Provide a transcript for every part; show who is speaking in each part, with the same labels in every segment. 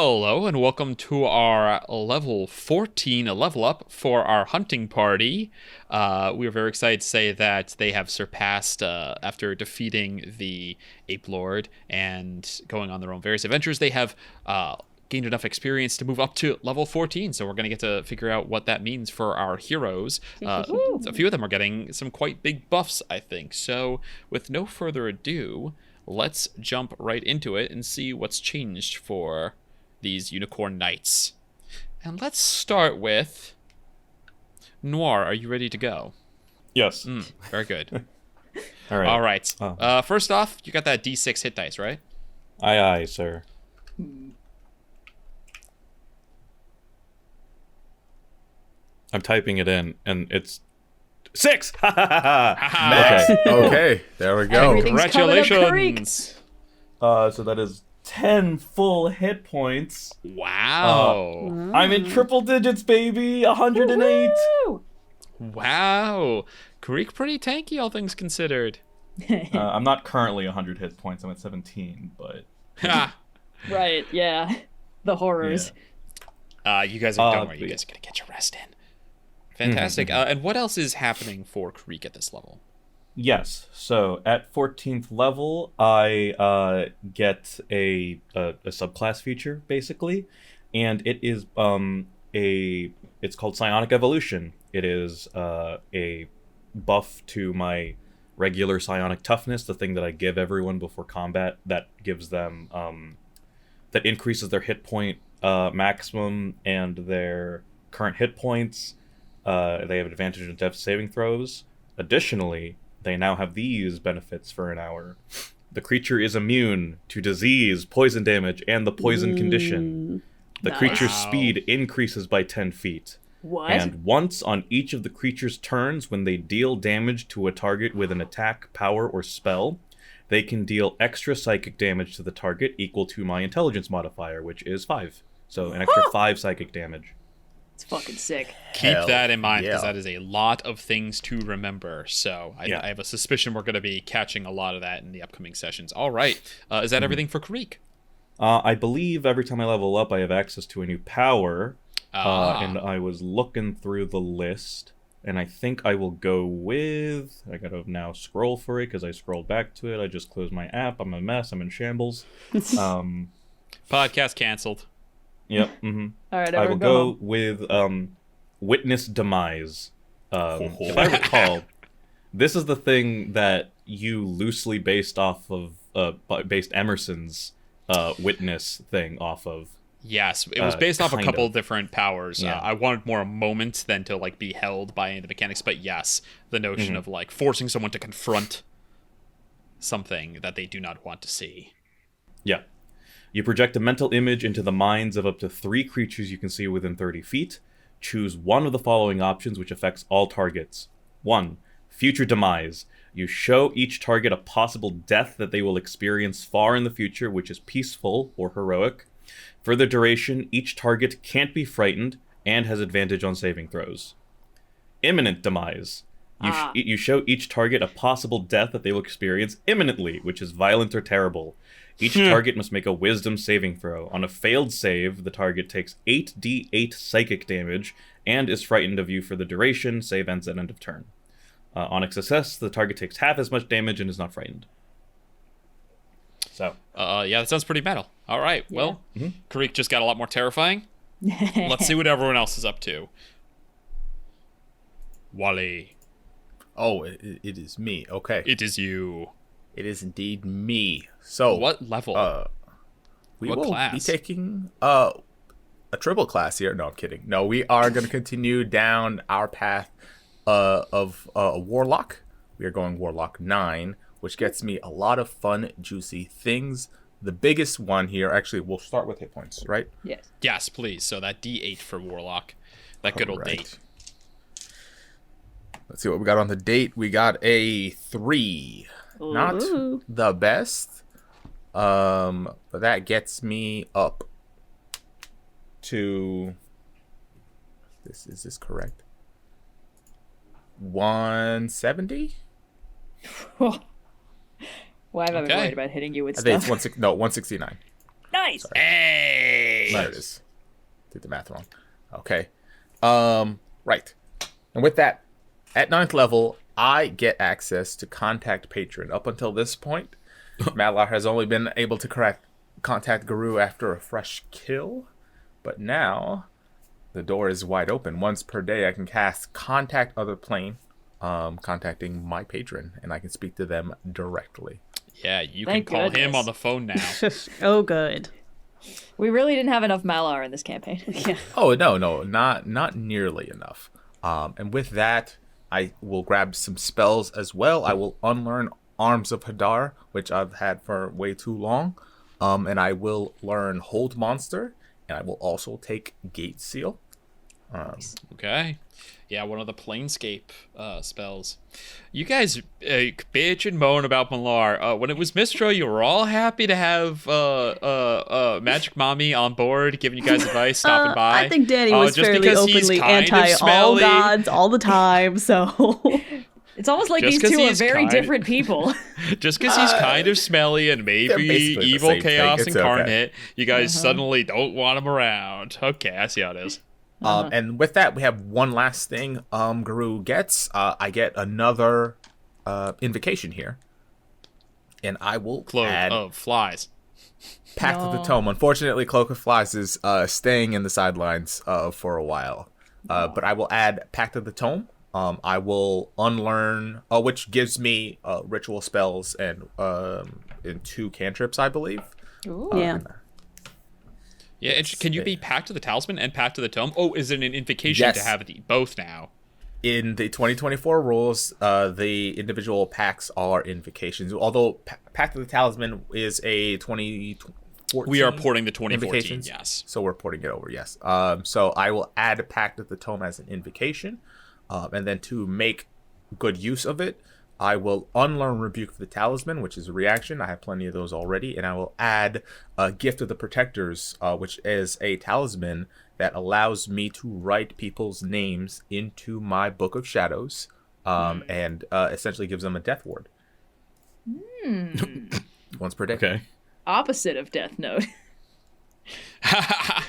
Speaker 1: Hello and welcome to our level 14 level up for our hunting party. We are very excited to say that they have surpassed, after defeating the Ape Lord and going on their own various adventures, they have gained enough experience to move up to level 14. So we're going to get to figure out what that means for our heroes. A few of them are getting some quite big buffs, I think. So with no further ado, let's jump right into it and see what's changed for these unicorn knights. And let's start with Noir. Are you ready to go?
Speaker 2: Yes.
Speaker 1: Very good.
Speaker 2: All right.
Speaker 1: All right. First off, you got that D6 hit dice, right?
Speaker 2: Aye, sir. I'm typing it in, and it's 6.
Speaker 1: Nice.
Speaker 3: Okay, there we go.
Speaker 4: Everything's coming up,
Speaker 1: Congratulations.
Speaker 2: So that is 10 full hit points.
Speaker 1: Wow.
Speaker 2: I'm in triple digits, baby. 108.
Speaker 4: Woo!
Speaker 1: Wow. Kireek pretty tanky, all things considered.
Speaker 2: I'm not currently 100 hit points. I'm at 17, but
Speaker 1: Ha.
Speaker 4: Right, yeah. The horrors.
Speaker 1: You guys are don't worry. You guys are gonna get your rest in. Fantastic. And what else is happening for Kireek at this level?
Speaker 2: yes. So at 14th level, I get a subclass feature basically, and it is it's called Psionic Evolution. It is a buff to my regular psionic toughness, the thing that I give everyone before combat that gives them that increases their hit point maximum and their current hit points. They have advantage in death saving throws. Additionally, they now have these benefits for an hour. The creature is immune to disease, poison damage, and the poison condition. The
Speaker 4: Nice.
Speaker 2: creature's speed increases by 10 feet.
Speaker 4: What?
Speaker 2: And once on each of the creature's turns, when they deal damage to a target with an attack, power, or spell, they can deal extra psychic damage to the target equal to my intelligence modifier, which is 5. So an extra 5 psychic damage.
Speaker 4: It's fucking sick.
Speaker 1: Keep
Speaker 3: Hell
Speaker 1: that in mind, because
Speaker 3: yeah.
Speaker 1: that is a lot of things to remember. So I
Speaker 2: Yeah.
Speaker 1: have a suspicion we're going to be catching a lot of that in the upcoming sessions. All right. Is that everything for Kireek?
Speaker 2: I believe every time I level up, I have access to a new power. And I was looking through the list, and I think I will go with... I gotta now scroll for it, because I scrolled back to it. I just closed my app. I'm a mess. I'm in shambles.
Speaker 1: Podcast canceled.
Speaker 2: Yep.
Speaker 4: All right,
Speaker 2: I will
Speaker 4: everyone
Speaker 2: go
Speaker 4: home.
Speaker 2: with Witness Demise. If I recall, this is the thing that you loosely based off of, based Emerson's Witness thing off of.
Speaker 1: Yes, it was based off a
Speaker 2: kind
Speaker 1: couple
Speaker 2: of.
Speaker 1: different powers.
Speaker 2: Yeah.
Speaker 1: I wanted more a moment than to like be held by any of the mechanics, but yes, the notion of like forcing someone to confront something that they do not want to see.
Speaker 2: Yeah. You project a mental image into the minds of up to 3 creatures you can see within 30 feet. Choose one of the following options, which affects all targets. 1. Future Demise. You show each target a possible death that they will experience far in the future, which is peaceful or heroic. For the duration, each target can't be frightened and has advantage on saving throws. Imminent Demise. You show each target a possible death that they will experience imminently, which is violent or terrible. Each target must make a wisdom saving throw. On a failed save, the target takes 8d8 psychic damage and is frightened of you for the duration. Save ends at end of turn. On a success, the target takes half as much damage and is not frightened. So.
Speaker 1: Yeah, that sounds pretty metal. All right, well, Kireek just got a lot more terrifying. Let's see what everyone else is up to. Wally.
Speaker 3: Oh, it is me. Okay.
Speaker 1: It is you.
Speaker 3: It is indeed me. So
Speaker 1: What level?
Speaker 3: we
Speaker 1: what
Speaker 3: will
Speaker 1: class?
Speaker 3: be taking a triple class here. No, I'm kidding. No, we are going to continue down our path of a warlock. We are going warlock 9, which gets me a lot of fun, juicy things. The biggest one here, actually, we'll start with hit points, right?
Speaker 4: Yes.
Speaker 1: Yes, please. So that D8 for Warlock. That good old
Speaker 3: Correct.
Speaker 1: date.
Speaker 3: Let's see what we got on the date. We got a 3. Not
Speaker 4: Ooh.
Speaker 3: the best. But that gets me up to... Is this correct? 170?
Speaker 4: Why have I been
Speaker 1: Okay.
Speaker 4: worried about hitting you with
Speaker 3: I think
Speaker 4: stuff?
Speaker 3: it's 169.
Speaker 4: Nice.
Speaker 1: Hey!
Speaker 3: There it is. Did the math wrong. Okay. Right. And with that, at 9th level, I get access to contact patron. Up until this point, Malar has only been able to contact Garou after a fresh kill. But now, the door is wide open. Once per day, I can cast Contact Other Plane, contacting my patron, and I can speak to them directly.
Speaker 1: Yeah, you
Speaker 4: Thank
Speaker 1: can call him
Speaker 4: goodness.
Speaker 1: on the phone now.
Speaker 5: Oh, good.
Speaker 4: We really didn't have enough Malar in this campaign.
Speaker 5: Yeah.
Speaker 3: Oh, no, not nearly enough. And with that, I will grab some spells as well. I will unlearn Arms of Hadar, which I've had for way too long. And I will learn Hold Monster, and I will also take Gate Seal.
Speaker 1: Okay. Yeah, one of the Planescape spells. You guys bitch and moan about Malar. When it was Mistro, you were all happy to have Magic Mommy on board, giving you guys advice, stopping by.
Speaker 5: I think Dani was
Speaker 1: just
Speaker 5: fairly
Speaker 1: because he's
Speaker 5: openly
Speaker 1: kind of
Speaker 5: anti all
Speaker 1: smelly.
Speaker 5: gods all the time, so
Speaker 4: It's almost like
Speaker 1: Just
Speaker 4: these
Speaker 1: 'cause
Speaker 4: two are
Speaker 1: he's
Speaker 4: very
Speaker 1: kind-
Speaker 4: different people.
Speaker 1: Just because he's kind of smelly and
Speaker 3: they're
Speaker 1: maybe
Speaker 3: basically the
Speaker 1: evil
Speaker 3: same
Speaker 1: chaos
Speaker 3: thing. It's okay.
Speaker 1: incarnate, you guys suddenly don't want him around. Okay, I see how it is.
Speaker 3: And with that, we have one last thing Garou gets. I get another invocation here. And I will
Speaker 1: Cloak
Speaker 3: add
Speaker 1: of flies.
Speaker 3: Pact of the Tome. Unfortunately, Cloak of Flies is staying in the sidelines for a while. But I will add Pact of the Tome. I will unlearn, which gives me ritual spells and 2 cantrips, I believe.
Speaker 4: Ooh.
Speaker 5: yeah.
Speaker 1: Yeah, can you be Pact of the Talisman and Pact of the Tome? Oh, is it an invocation
Speaker 3: Yes.
Speaker 1: to have both now?
Speaker 3: In the 2024 rules, the individual pacts are invocations. Although Pact of the Talisman is a 2014.
Speaker 1: We are porting the 2014,
Speaker 3: invocations.
Speaker 1: yes.
Speaker 3: So we're porting it over, yes. So I will add Pact of the Tome as an invocation. And then to make good use of it, I will unlearn Rebuke of the Talisman, which is a reaction. I have plenty of those already. And I will add Gift of the Protectors, which is a talisman that allows me to write people's names into my Book of Shadows, and essentially gives them a death ward. Once per day.
Speaker 2: Okay.
Speaker 4: Opposite of Death Note.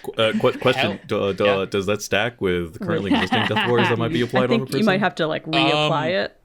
Speaker 2: Question: Does that stack with currently existing death wards that might be
Speaker 5: I
Speaker 2: applied on a
Speaker 5: think
Speaker 2: person?
Speaker 5: you might have to like reapply it,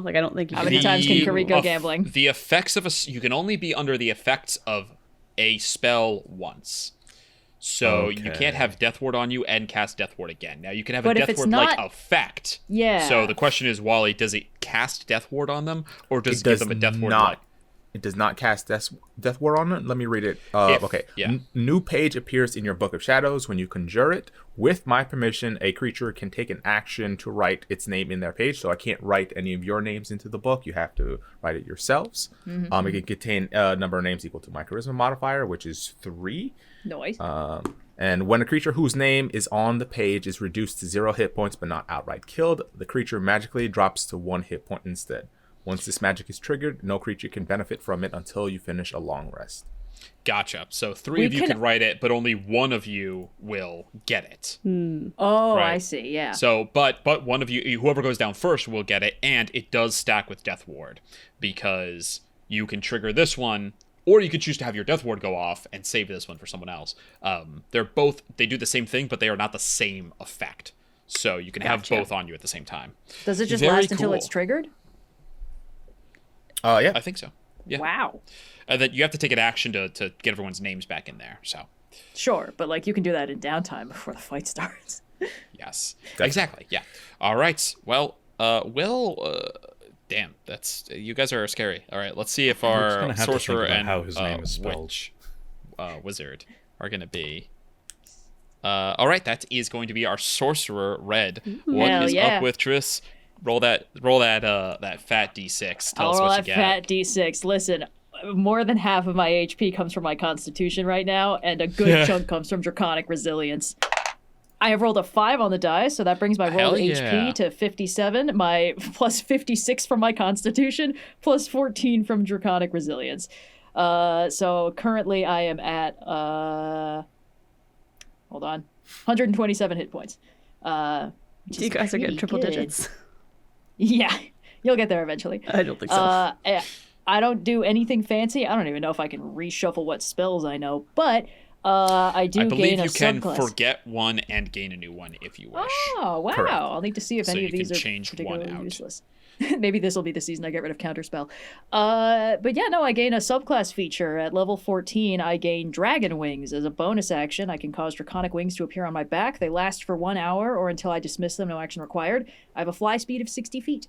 Speaker 5: like I don't think you
Speaker 4: How
Speaker 5: can
Speaker 4: many times can Kireek go gambling?
Speaker 1: The effects of you can only be under the effects of a spell once. So you
Speaker 2: Okay.
Speaker 1: can't have Death Ward on you and cast Death Ward again. Now you can have
Speaker 4: But
Speaker 1: a
Speaker 4: if
Speaker 1: Death
Speaker 4: it's
Speaker 1: Ward
Speaker 4: not-
Speaker 1: like effect.
Speaker 4: Yeah.
Speaker 1: So the question is, Wally, does it cast Death Ward on them, or does it
Speaker 3: It
Speaker 1: give
Speaker 3: does
Speaker 1: them a Death Ward
Speaker 3: not.
Speaker 1: like?
Speaker 3: It does not cast Death Ward on it. Let me read it.
Speaker 1: If-
Speaker 3: Okay.
Speaker 1: yeah.
Speaker 3: New page appears in your Book of Shadows. When you conjure it, with my permission, a creature can take an action to write its name in their page. So I can't write any of your names into the book. You have to write it yourselves. It can contain a number of names equal to my charisma modifier, which is 3.
Speaker 4: Noise.
Speaker 3: And when a creature whose name is on the page is reduced to 0 hit points but not outright killed, the creature magically drops to 1 hit point instead. Once this magic is triggered, no creature can benefit from it until you finish a long rest.
Speaker 1: Gotcha. So 3 of you can write it, but only 1 of you will get it.
Speaker 4: Oh,
Speaker 1: right.
Speaker 4: I see. Yeah.
Speaker 1: So, but one of you, whoever goes down first, will get it, and it does stack with Death Ward because you can trigger this one, or you could choose to have your Death Ward go off and save this one for someone else. They do the same thing, but they are not the same effect. So you can have
Speaker 4: Gotcha.
Speaker 1: both on you at the same time.
Speaker 4: Does it just
Speaker 1: Very
Speaker 4: last until
Speaker 1: cool.
Speaker 4: it's triggered?
Speaker 3: Yeah.
Speaker 1: I think so. Yeah.
Speaker 4: Wow.
Speaker 1: And then you have to take an action to get everyone's names back in there. So,
Speaker 4: Sure, but like you can do that in downtime before the fight starts.
Speaker 1: yes.
Speaker 3: Definitely.
Speaker 1: Exactly. Yeah. All right. Well, damn, that's you guys are scary. All right, let's see if
Speaker 2: gonna
Speaker 1: our
Speaker 2: have to think
Speaker 1: sorcerer
Speaker 2: about
Speaker 1: and
Speaker 2: how his name is spelled.
Speaker 1: witch, wizard are going to be. All right, that is going to be our sorcerer Red. What
Speaker 4: Hell
Speaker 1: is
Speaker 4: yeah.
Speaker 1: up with Tris? Roll that fat d6. Tell
Speaker 4: I'll
Speaker 1: us
Speaker 4: roll
Speaker 1: what
Speaker 4: that
Speaker 1: you
Speaker 4: fat
Speaker 1: get.
Speaker 4: D6. Listen, more than half of my HP comes from my constitution right now, and a good chunk comes from draconic resilience. I have rolled a 5 on the die, so that brings my roll
Speaker 1: Hell
Speaker 4: HP
Speaker 1: yeah.
Speaker 4: to 57, my plus 56 from my constitution, plus 14 from draconic resilience. So currently I am at, hold on, 127 hit points. Which
Speaker 5: You
Speaker 4: is
Speaker 5: guys are getting
Speaker 4: pretty
Speaker 5: triple
Speaker 4: good.
Speaker 5: digits.
Speaker 4: Yeah, you'll get there eventually.
Speaker 5: I don't think so.
Speaker 4: I don't do anything fancy. I don't even know if I can reshuffle what spells I know, but I do
Speaker 1: I
Speaker 4: gain
Speaker 1: believe
Speaker 4: a
Speaker 1: you can
Speaker 4: subclass.
Speaker 1: forget one and gain a new one if you wish.
Speaker 4: Oh, wow.
Speaker 3: Correct.
Speaker 4: I'll need to see if
Speaker 1: So
Speaker 4: any
Speaker 1: you
Speaker 4: of these
Speaker 1: can
Speaker 4: are
Speaker 1: change one
Speaker 4: particularly
Speaker 1: out.
Speaker 4: useless. Maybe this will be the season I get rid of Counterspell. But yeah, no, I gain a subclass feature. At level 14, I gain Dragon Wings. As a bonus action, I can cause Draconic Wings to appear on my back. They last for 1 hour or until I dismiss them, no action required. I have a fly speed of 60 feet.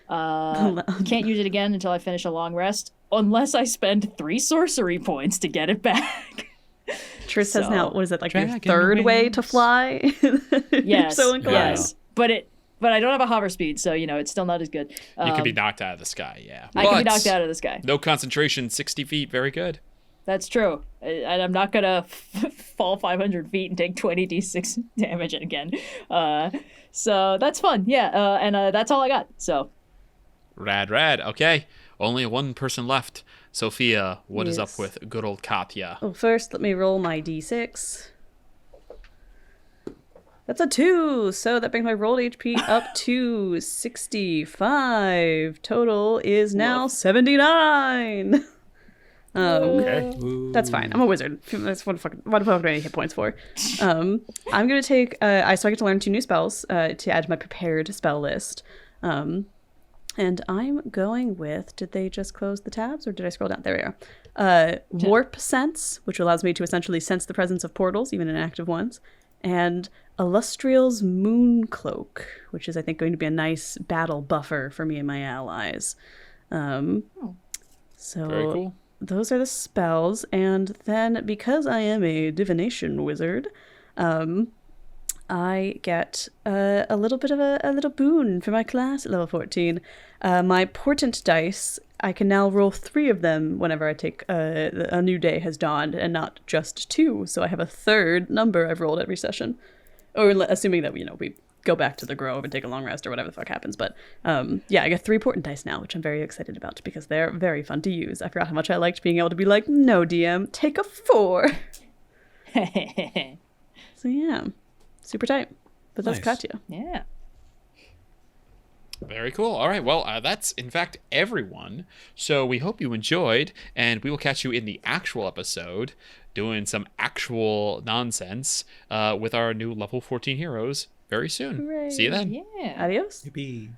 Speaker 4: Can't use it again until I finish a long rest, unless I spend 3 sorcery points to get it back.
Speaker 5: Tris has now, what is it, like your
Speaker 1: Dragon
Speaker 5: third way to
Speaker 1: wings.
Speaker 5: fly? You're
Speaker 4: Yes,
Speaker 5: so inclined.
Speaker 4: yes. But I don't have a hover speed, so, it's still not as good.
Speaker 1: You could be knocked out of the sky, yeah.
Speaker 4: I can be
Speaker 1: But
Speaker 4: knocked out of the sky.
Speaker 1: No concentration, 60 feet, very good.
Speaker 4: That's true. And I'm not going to fall 500 feet and take 20d6 damage again. So that's fun. Yeah. And that's all I got. So.
Speaker 1: Rad. Okay, only one person left. Sophia, what is up
Speaker 5: Yes.
Speaker 1: with good old Katya?
Speaker 5: Well, first, let me roll my d6. That's a 2, so that brings my rolled HP up to 65. Total is now 79.
Speaker 3: Okay.
Speaker 5: That's fine. I'm a wizard. That's what do I need hit points for? I'm gonna take. So I get to learn 2 new spells to add to my prepared spell list. And I'm going with. Did they just close the tabs, or did I scroll down? There we are. Warp Sense, which allows me to essentially sense the presence of portals, even inactive ones, and Illustrial's Moon Cloak, which is, I think, going to be a nice battle buffer for me and my allies. So
Speaker 1: Very cool.
Speaker 5: those are the spells, and then because I am a divination wizard, I get a little bit of a little boon for my class at level 14. My portent dice, I can now roll 3 of them whenever I take a new day has dawned, and not just 2. So I have a third number I've rolled every session, or assuming that we go back to the grove and take a long rest or whatever the fuck happens. But yeah, I get 3 portent dice now, which I'm very excited about because they're very fun to use. I forgot how much I liked being able to be like, no DM, take a 4. So yeah, super tight. But that's
Speaker 2: Nice.
Speaker 5: Katya.
Speaker 4: Yeah.
Speaker 1: Very cool. All right. Well, that's in fact everyone. So we hope you enjoyed, and we will catch you in the actual episode doing some actual nonsense with our new level 14 heroes very soon.
Speaker 5: Hooray.
Speaker 1: See you then.
Speaker 4: Yeah.
Speaker 5: Adios.
Speaker 2: Yippee.